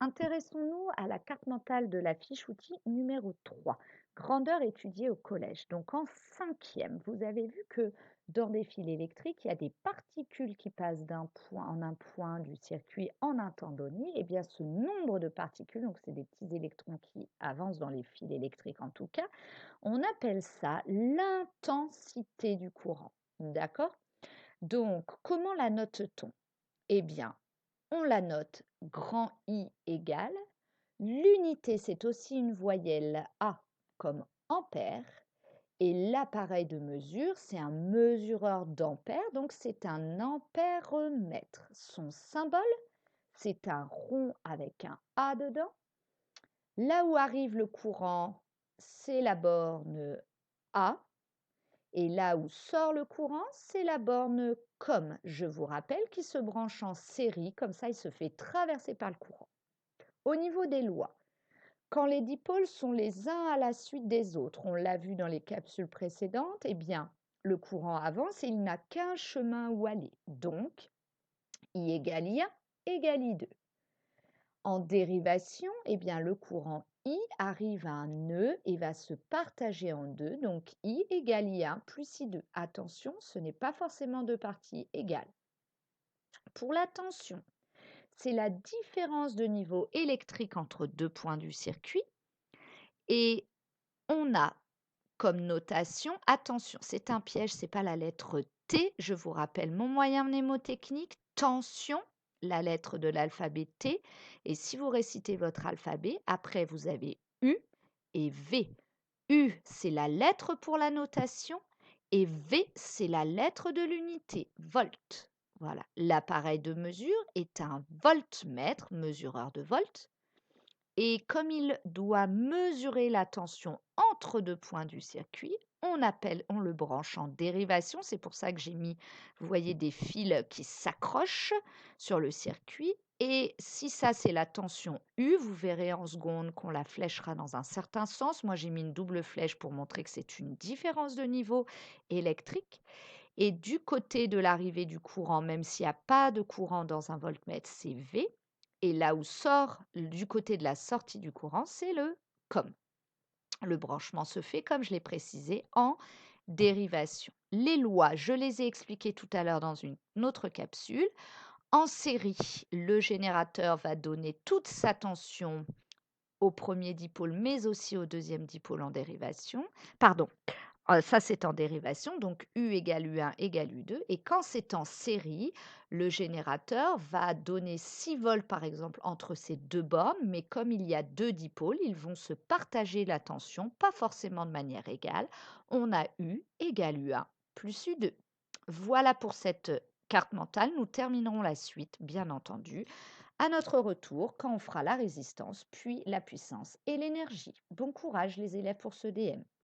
Intéressons-nous à la carte mentale de la fiche outil numéro 3, grandeur étudiée au collège. Donc en cinquième, vous avez vu que dans des fils électriques, il y a des particules qui passent d'un point en un point du circuit en un temps donné. Et bien ce nombre de particules, donc c'est des petits électrons qui avancent dans les fils électriques en tout cas, on appelle ça l'intensité du courant. D'accord? Donc comment la note-t-on? Eh bien, on la note grand I égale. L'unité, c'est aussi une voyelle A comme ampère. Et l'appareil de mesure, c'est un mesureur d'ampères, donc c'est un ampèremètre. Son symbole, c'est un rond avec un A dedans. Là où arrive le courant, c'est la borne A. Et là où sort le courant, c'est la borne COM, je vous rappelle, qui se branche en série, comme ça il se fait traverser par le courant. Au niveau des lois, quand les dipôles sont les uns à la suite des autres, on l'a vu dans les capsules précédentes, eh bien, le courant avance et il n'a qu'un chemin où aller. Donc, I égale I1 égale I2. En dérivation, eh bien, le courant I arrive à un nœud et va se partager en deux, donc I égale I1 plus I2. Attention, ce n'est pas forcément deux parties égales. Pour la tension, c'est la différence de niveau électrique entre deux points du circuit et on a comme notation, attention, c'est un piège, c'est pas la lettre T, je vous rappelle mon moyen mnémotechnique, tension, la lettre de l'alphabet T, et si vous récitez votre alphabet, après vous avez U et V. U, c'est la lettre pour la notation, et V, c'est la lettre de l'unité, volt. Voilà, l'appareil de mesure est un voltmètre, mesureur de volts, et comme il doit mesurer la tension entre deux points du circuit, on le branche en dérivation. C'est pour ça que j'ai mis, vous voyez, des fils qui s'accrochent sur le circuit. Et si ça, c'est la tension U, vous verrez en seconde qu'on la fléchera dans un certain sens. Moi, j'ai mis une double flèche pour montrer que c'est une différence de niveau électrique. Et du côté de l'arrivée du courant, même s'il n'y a pas de courant dans un voltmètre, c'est V. Et là où sort, du côté de la sortie du courant, c'est le COM. Le branchement se fait, comme je l'ai précisé, en dérivation. Les lois, je les ai expliquées tout à l'heure dans une autre capsule. En série, le générateur va donner toute sa tension au premier dipôle, mais aussi au deuxième dipôle en dérivation. Pardon, ça, c'est en dérivation, donc U égale U1 égale U2. Et quand c'est en série, le générateur va donner 6 volts, par exemple, entre ces deux bornes, mais comme il y a deux dipôles, ils vont se partager la tension, pas forcément de manière égale. On a U égale U1 plus U2. Voilà pour cette carte mentale. Nous terminerons la suite, bien entendu, à notre retour, quand on fera la résistance, puis la puissance et l'énergie. Bon courage, les élèves, pour ce DM.